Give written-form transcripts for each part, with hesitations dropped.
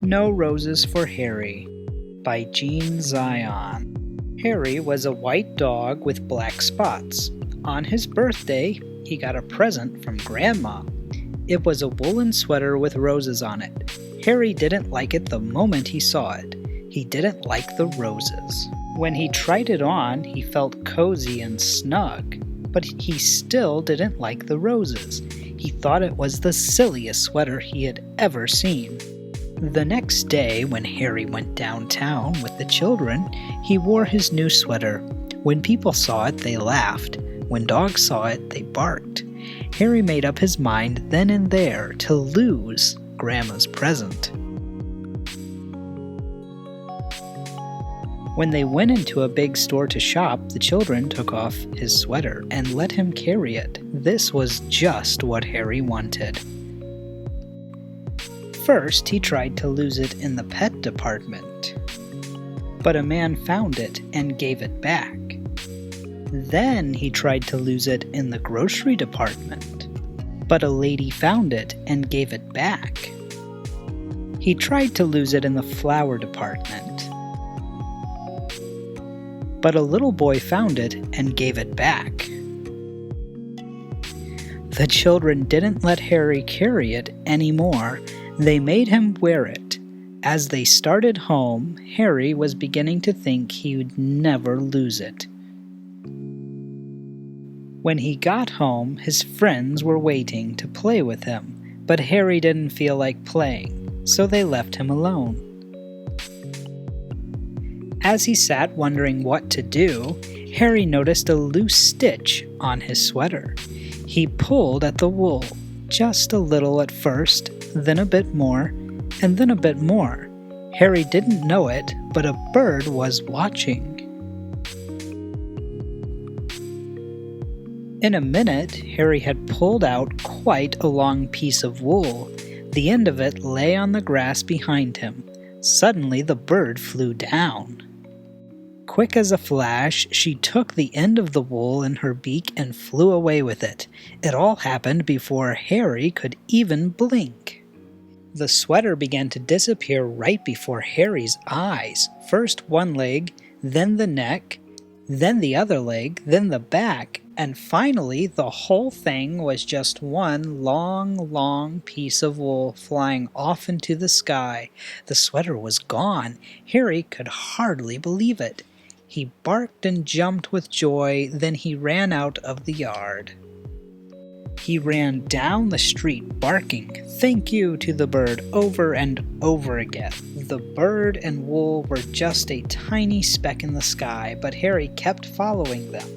No Roses for Harry by Jean Zion. Harry was a white dog with black spots. On his birthday, he got a present from Grandma. It was a woolen sweater with roses on it. Harry didn't like it the moment he saw it. He didn't like the roses. When he tried it on, he felt cozy and snug, but he still didn't like the roses. He thought it was the silliest sweater he had ever seen. The next day, when Harry went downtown with the children, he wore his new sweater. When people saw it, they laughed. When dogs saw it, they barked. Harry made up his mind then and there to lose Grandma's present. When they went into a big store to shop, the children took off his sweater and let him carry it. This was just what Harry wanted. First, he tried to lose it in the pet department, but a man found it and gave it back. Then he tried to lose it in the grocery department, but a lady found it and gave it back. He tried to lose it in the flower department, but a little boy found it and gave it back. The children didn't let Harry carry it anymore. They made him wear it. As they started home, Harry was beginning to think he would never lose it. When he got home, his friends were waiting to play with him, but Harry didn't feel like playing, so they left him alone. As he sat wondering what to do, Harry noticed a loose stitch on his sweater. He pulled at the wool, just a little at first, then a bit more, and then a bit more. Harry didn't know it, but a bird was watching. In a minute, Harry had pulled out quite a long piece of wool. The end of it lay on the grass behind him. Suddenly, the bird flew down. Quick as a flash, she took the end of the wool in her beak and flew away with it. It all happened before Harry could even blink. The sweater began to disappear right before Harry's eyes. First one leg, then the neck, then the other leg, then the back, and finally the whole thing was just one long piece of wool flying off into the sky. The sweater was gone. Harry could hardly believe it. He barked and jumped with joy, then he ran out of the yard. He ran down the street barking "Thank you" to the bird over and over again. The bird and wool were just a tiny speck in the sky, but Harry kept following them.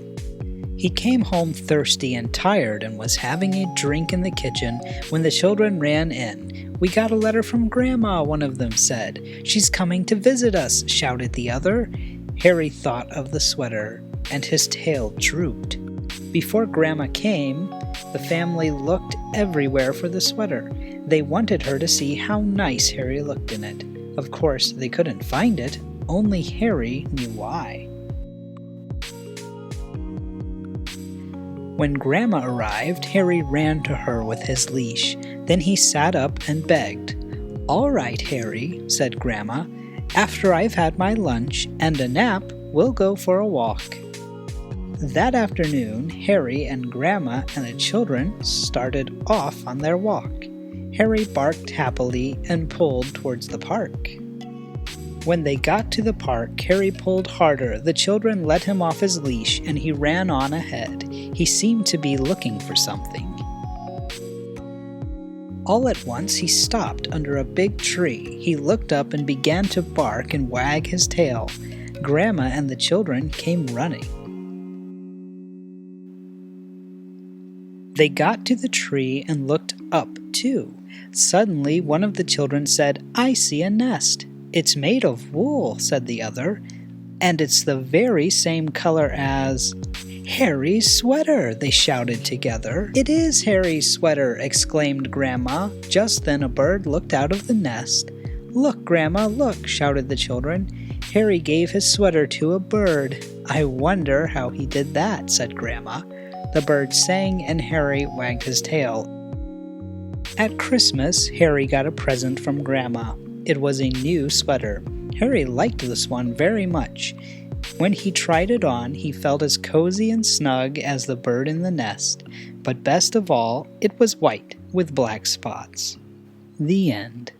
He came home thirsty and tired and was having a drink in the kitchen when the children ran in. "We got a letter from Grandma," one of them said. "She's coming to visit us," shouted the other. Harry thought of the sweater, and his tail drooped. Before Grandma came, the family looked everywhere for the sweater. They wanted her to see how nice Harry looked in it. Of course, they couldn't find it. Only Harry knew why. When Grandma arrived, Harry ran to her with his leash. Then he sat up and begged. "All right, Harry," said Grandma. "After I've had my lunch and a nap, we'll go for a walk." That afternoon, Harry and Grandma and the children started off on their walk. Harry barked happily and pulled towards the park. When they got to the park, Harry pulled harder. The children let him off his leash, and he ran on ahead. He seemed to be looking for something. All at once, he stopped under a big tree. He looked up and began to bark and wag his tail. Grandma and the children came running. They got to the tree and looked up, too. Suddenly, one of the children said, "I see a nest." "It's made of wool," said the other, "and it's the very same color as Harry's sweater," they shouted together. "It is Harry's sweater," exclaimed Grandma. Just then a bird looked out of the nest. "Look, Grandma, look," shouted the children. Harry gave his sweater to a bird. "I wonder how he did that," said Grandma. The bird sang and Harry wagged his tail. At Christmas, Harry got a present from Grandma. It was a new sweater. Harry liked this one very much. When he tried it on, he felt as cozy and snug as the bird in the nest, but best of all, it was white with black spots. The end.